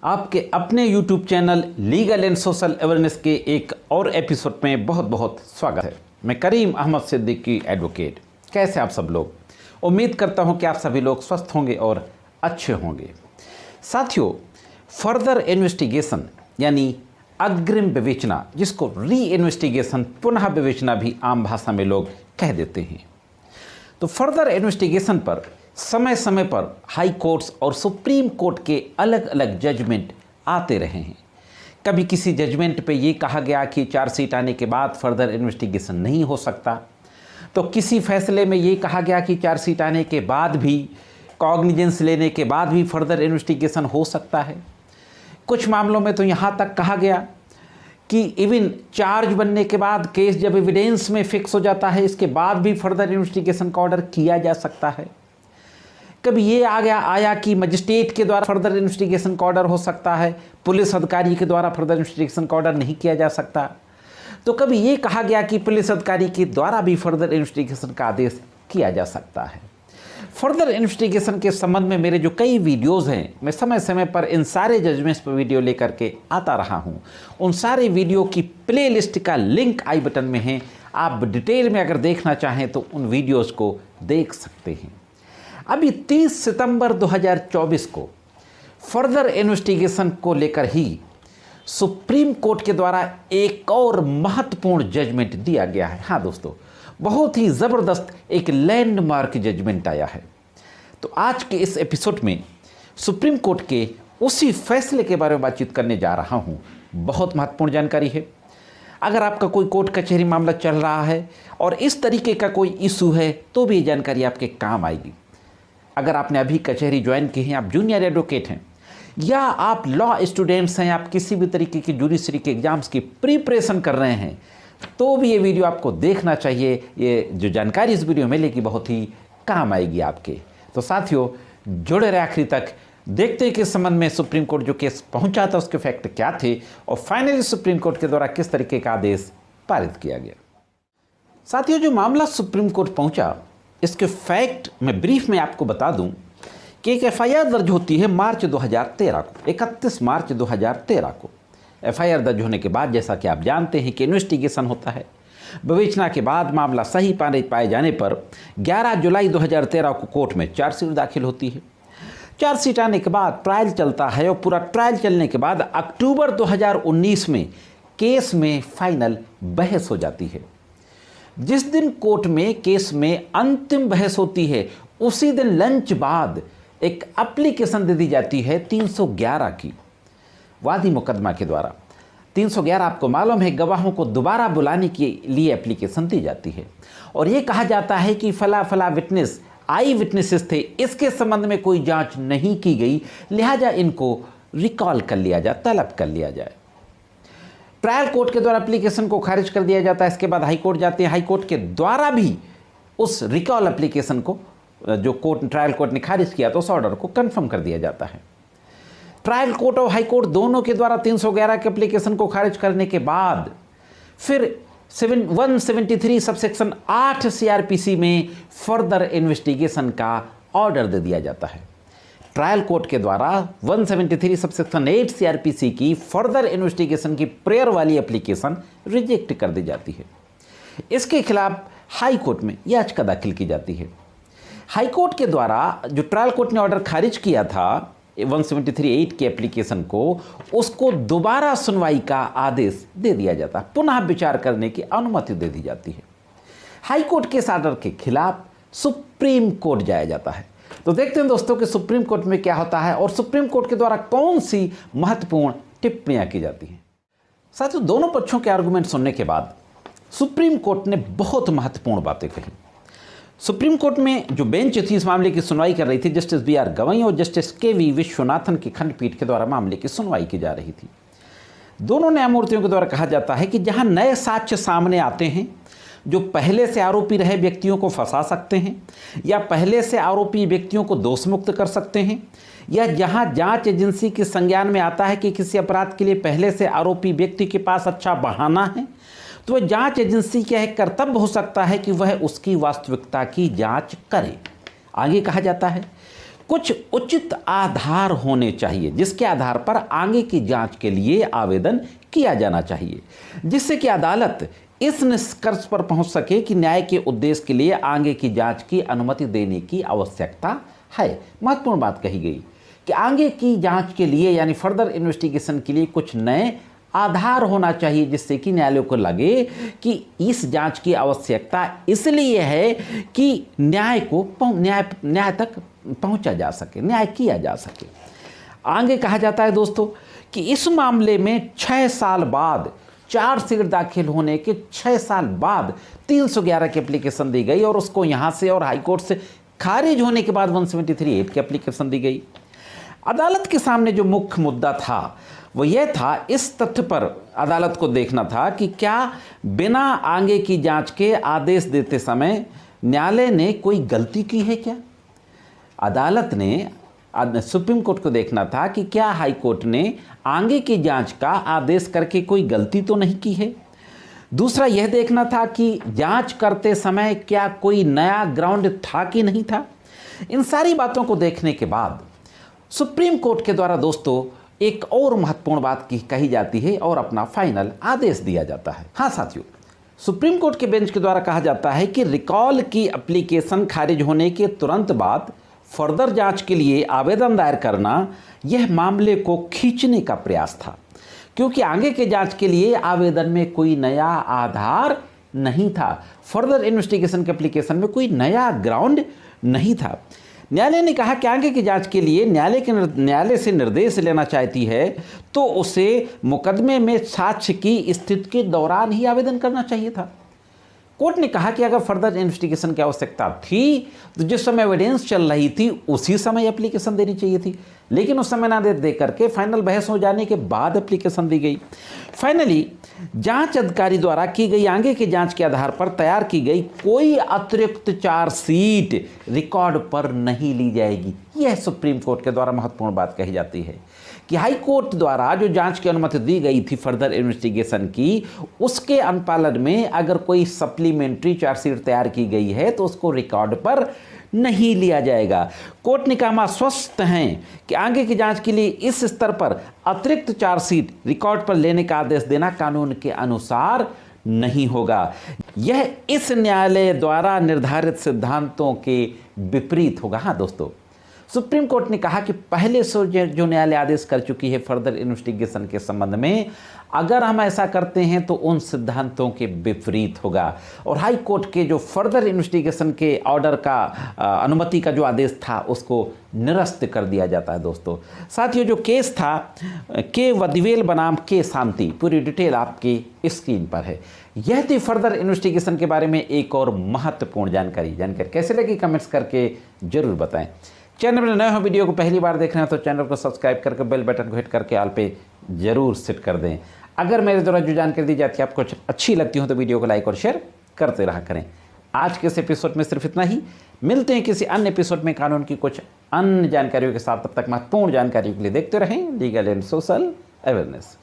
आपके अपने YouTube channel legal and social awareness के एक और एपिसोड में बहुत बहुत स्वागत है। मैं करीम अहमद सिद्दीकी एडवोकेट। कैसे आप सब लोग? उम्मीद करता हूं कि आप सभी लोग स्वस्थ होंगे और अच्छे होंगे। साथियों, फर्दर इन्वेस्टिगेशन यानी अग्रिम विवेचना, जिसको री इन्वेस्टिगेशन पुनः विवेचना भी आम भाषा में लोग कह देते हैं, तो फर्दर इन्वेस्टिगेशन पर समय समय पर हाई कोर्ट्स और सुप्रीम कोर्ट के अलग अलग जजमेंट आते रहे हैं। कभी किसी जजमेंट पे ये कहा गया कि चार्जशीट आने के बाद फर्दर इन्वेस्टिगेशन नहीं हो सकता, तो किसी फैसले में ये कहा गया कि चार्जशीट आने के बाद भी, कॉग्निजेंस लेने के बाद भी फर्दर इन्वेस्टिगेशन हो सकता है। कुछ मामलों में तो यहाँ तक कहा गया कि इवन चार्ज बनने के बाद केस जब एविडेंस में फिक्स हो जाता है, इसके बाद भी फर्दर इन्वेस्टिगेशन का ऑर्डर किया जा सकता है। कभी ये आया कि मजिस्ट्रेट के द्वारा फर्दर इन्वेस्टिगेशन का ऑर्डर हो सकता है, पुलिस अधिकारी के द्वारा फर्दर इन्वेस्टिगेशन का ऑर्डर नहीं किया जा सकता। तो कभी ये कहा गया कि पुलिस अधिकारी के द्वारा भी फर्दर इन्वेस्टिगेशन का आदेश किया जा सकता है। फर्दर इन्वेस्टिगेशन के संबंध में मेरे जो कई वीडियोस हैं, मैं समय समय पर इन सारे जजमेंट्स पर वीडियो लेकर के आता रहा हूँ। उन सारे वीडियो की प्लेलिस्ट का लिंक आई बटन में है। आप डिटेल में अगर देखना चाहें तो उन वीडियोज़ को देख सकते हैं। अभी 30 सितंबर 2024 को फर्दर इन्वेस्टिगेशन को लेकर ही सुप्रीम कोर्ट के द्वारा एक और महत्वपूर्ण जजमेंट दिया गया है। हाँ दोस्तों, बहुत ही ज़बरदस्त एक लैंडमार्क जजमेंट आया है। तो आज के इस एपिसोड में सुप्रीम कोर्ट के उसी फैसले के बारे में बातचीत करने जा रहा हूँ। बहुत महत्वपूर्ण जानकारी है। अगर आपका कोई कोर्ट कचहरी मामला चल रहा है और इस तरीके का कोई इशू है, तो भी ये जानकारी आपके काम आएगी। अगर आपने अभी कचहरी ज्वाइन की है, आप जूनियर एडवोकेट हैं या आप लॉ स्टूडेंट्स हैं, आप किसी भी तरीके की जुडिशरी के एग्जाम्स की प्रिपरेशन कर रहे हैं, तो भी ये वीडियो आपको देखना चाहिए। ये जो जानकारी इस वीडियो में मिलेगी बहुत ही काम आएगी आपके। तो साथियों, जुड़े रहे आखिरी तक। देखते हैं कि इस संबंध में सुप्रीम कोर्ट जो केस पहुंचा था उसके फैक्ट क्या थे और फाइनली सुप्रीम कोर्ट के द्वारा किस तरीके का आदेश पारित किया गया। साथियों, जो मामला सुप्रीम कोर्ट पहुंचा, इसके फैक्ट मैं ब्रीफ में आपको बता दूं कि एक एफआईआर दर्ज होती है मार्च 2013 को, 31 मार्च 2013 को। एफआईआर दर्ज होने के बाद, जैसा कि आप जानते हैं कि इन्वेस्टिगेशन होता है। विवेचना के बाद मामला सही पाए जाने पर 11 जुलाई 2013 को कोर्ट में चार्जशीट दाखिल होती है। चार्जशीट आने के बाद ट्रायल चलता है और पूरा ट्रायल चलने के बाद अक्टूबर 2019 में केस में फाइनल बहस हो जाती है। जिस दिन कोर्ट में केस में अंतिम बहस होती है, उसी दिन लंच बाद एक एप्लीकेशन दे दी जाती है 311 की, वादी मुकदमा के द्वारा। 311 आपको मालूम है, गवाहों को दोबारा बुलाने के लिए एप्लीकेशन दी जाती है और ये कहा जाता है कि फला फला विटनेस, आई विटनेसेस थे, इसके संबंध में कोई जांच नहीं की गई, लिहाजा इनको रिकॉल कर लिया जाए, तलब कर लिया जाए। ट्रायल कोर्ट के द्वारा एप्लीकेशन को खारिज कर दिया जाता है। इसके बाद हाई कोर्ट जाते हैं। हाई कोर्ट के द्वारा भी उस रिकॉल एप्लीकेशन को, जो ट्रायल कोर्ट ने खारिज किया, तो उस ऑर्डर को कंफर्म कर दिया जाता है। ट्रायल कोर्ट और हाई कोर्ट दोनों के द्वारा 311 के एप्लीकेशन को खारिज करने के बाद फिर 173 सबसेक्शन 8 सीआरपीसी में फर्दर इन्वेस्टिगेशन का ऑर्डर दे दिया जाता है। ट्रायल कोर्ट के द्वारा 173 सबसेक्शन 8 सीआरपीसी की फर्दर इन्वेस्टिगेशन की प्रेयर वाली एप्लीकेशन रिजेक्ट कर दी जाती है। इसके खिलाफ हाई कोर्ट में याचिका दाखिल की जाती है। हाई कोर्ट के द्वारा जो ट्रायल कोर्ट ने ऑर्डर खारिज किया था 173(8) के एप्लीकेशन को, उसको दोबारा सुनवाई का आदेश दे दिया जाता है, पुनः विचार करने की अनुमति दे दी जाती है। हाई कोर्ट के इस ऑर्डर के खिलाफ सुप्रीम कोर्ट जाया जाता है। तो देखते हैं दोस्तों कि सुप्रीम कोर्ट में क्या होता है और सुप्रीम कोर्ट के द्वारा कौन सी महत्वपूर्ण टिप्पणियां की जाती हैं। साथियों, दोनों पक्षों के आर्गुमेंट सुनने के बाद सुप्रीम कोर्ट ने बहुत महत्वपूर्ण बातें कही। सुप्रीम कोर्ट में जो बेंच थी इस मामले की सुनवाई कर रही थी, जस्टिस बी आर गवई और जस्टिस के.वी. विश्वनाथन की खंडपीठ के द्वारा मामले की सुनवाई की जा रही थी। दोनों न्यायमूर्तियों के द्वारा कहा जाता है कि जहां नए साक्ष्य सामने आते हैं जो पहले से आरोपी रहे व्यक्तियों को फंसा सकते हैं या पहले से आरोपी व्यक्तियों को दोषमुक्त कर सकते हैं, या जहां जांच एजेंसी के संज्ञान में आता है कि किसी अपराध के लिए पहले से आरोपी व्यक्ति के पास अच्छा बहाना है, तो वह जांच एजेंसी का एक कर्तव्य हो सकता है कि वह उसकी वास्तविकता की जांच करे। आगे कहा जाता है कुछ उचित आधार होने चाहिए जिसके आधार पर आगे की जांच के लिए आवेदन किया जाना चाहिए, जिससे कि अदालत इस निष्कर्ष पर पहुंच सके कि न्याय के उद्देश्य के लिए आगे की जांच की अनुमति देने की आवश्यकता है। महत्वपूर्ण बात कही गई कि आगे की जांच के लिए यानी फर्दर इन्वेस्टिगेशन के लिए कुछ नए आधार होना चाहिए, जिससे कि न्यायालय को लगे कि इस जांच की आवश्यकता इसलिए है कि न्याय तक पहुंचा जा सके, न्याय किया जा सके। आगे कहा जाता है दोस्तों कि इस मामले में 6 साल बाद, चार्जशीट दाखिल होने के 6 साल बाद 311 की एप्लीकेशन दी गई और उसको यहाँ से और हाईकोर्ट से खारिज होने के बाद 173(8) की एप्लीकेशन दी गई। अदालत के सामने जो मुख्य मुद्दा था वो यह था, इस तथ्य पर अदालत को देखना था कि क्या बिना आगे की जांच के आदेश देते समय न्यायालय ने कोई गलती की है क्या। अदालत ने सुप्रीम कोर्ट को देखना था कि क्या हाई कोर्ट ने आगे की जांच का आदेश करके कोई गलती तो नहीं की है। दूसरा यह देखना था कि जांच करते समय क्या कोई नया ग्राउंड था कि नहीं था। इन सारी बातों को देखने के बाद सुप्रीम कोर्ट के द्वारा दोस्तों एक और महत्वपूर्ण बात कही जाती है और अपना फाइनल आदेश दिया जाता है। हाँ साथियों, सुप्रीम कोर्ट के बेंच के द्वारा कहा जाता है कि रिकॉल की एप्लीकेशन खारिज होने के तुरंत बाद फर्दर जांच के लिए आवेदन दायर करना यह मामले को खींचने का प्रयास था, क्योंकि आगे के जांच के लिए आवेदन में कोई नया आधार नहीं था। फर्दर इन्वेस्टिगेशन के एप्लीकेशन में कोई नया ग्राउंड नहीं था। न्यायालय ने कहा कि आगे की जांच के लिए न्यायालय से निर्देश लेना चाहती है तो उसे मुकदमे में साक्ष्य की स्थिति के दौरान ही आवेदन करना चाहिए था। कोर्ट ने कहा कि अगर फर्दर इन्वेस्टिगेशन की आवश्यकता थी तो जिस समय एविडेंस चल रही थी उसी समय एप्लीकेशन देनी चाहिए थी, लेकिन उस समय ना दे करके फाइनल बहस हो जाने के बाद एप्लीकेशन दी गई। फाइनली जांच अधिकारी द्वारा की गई आगे की जांच के आधार पर तैयार की गई कोई अतिरिक्त चार्जशीट रिकॉर्ड पर नहीं ली जाएगी। यह सुप्रीम कोर्ट के द्वारा महत्वपूर्ण बात कही जाती है कि हाई कोर्ट द्वारा जो जांच की अनुमति दी गई थी फर्दर इन्वेस्टिगेशन की, उसके अनुपालन में अगर कोई सप्लीमेंट्री चार्जशीट तैयार की गई है तो उसको रिकॉर्ड पर नहीं लिया जाएगा। कोर्ट ने कहा हम आश्वस्त हैं कि आगे की जांच के लिए इस स्तर पर अतिरिक्त चार्जशीट रिकॉर्ड पर लेने का आदेश देना कानून के अनुसार नहीं होगा। यह इस न्यायालय द्वारा निर्धारित सिद्धांतों के विपरीत होगा। हाँ दोस्तों, सुप्रीम कोर्ट ने कहा कि पहले से जो न्यायालय आदेश कर चुकी है फर्दर इन्वेस्टिगेशन के संबंध में, अगर हम ऐसा करते हैं तो उन सिद्धांतों के विपरीत होगा और हाई कोर्ट के जो फर्दर इन्वेस्टिगेशन के ऑर्डर का अनुमति का जो आदेश था उसको निरस्त कर दिया जाता है। दोस्तों साथियों, जो केस था के वदिवेल बनाम के शांति, पूरी डिटेल आपकी स्क्रीन पर है। यह थी फर्दर इन्वेस्टिगेशन के बारे में एक और महत्वपूर्ण जानकारी। कैसे लगी कमेंट्स करके जरूर बताएं। चैनल में नए हो, वीडियो को पहली बार देख रहे हैं तो चैनल को सब्सक्राइब करके बेल बटन को हिट करके ऑल पे जरूर सेट कर दें। अगर मेरे द्वारा जो जानकारी दी जाती है आपको अच्छी लगती हो तो वीडियो को लाइक और शेयर करते रहा करें। आज के इस एपिसोड में सिर्फ इतना ही। मिलते हैं किसी अन्य एपिसोड में कानून की कुछ अन्य जानकारियों के साथ। तब तक महत्वपूर्ण जानकारियों के लिए देखते रहें लीगल एंड सोशल अवेयरनेस।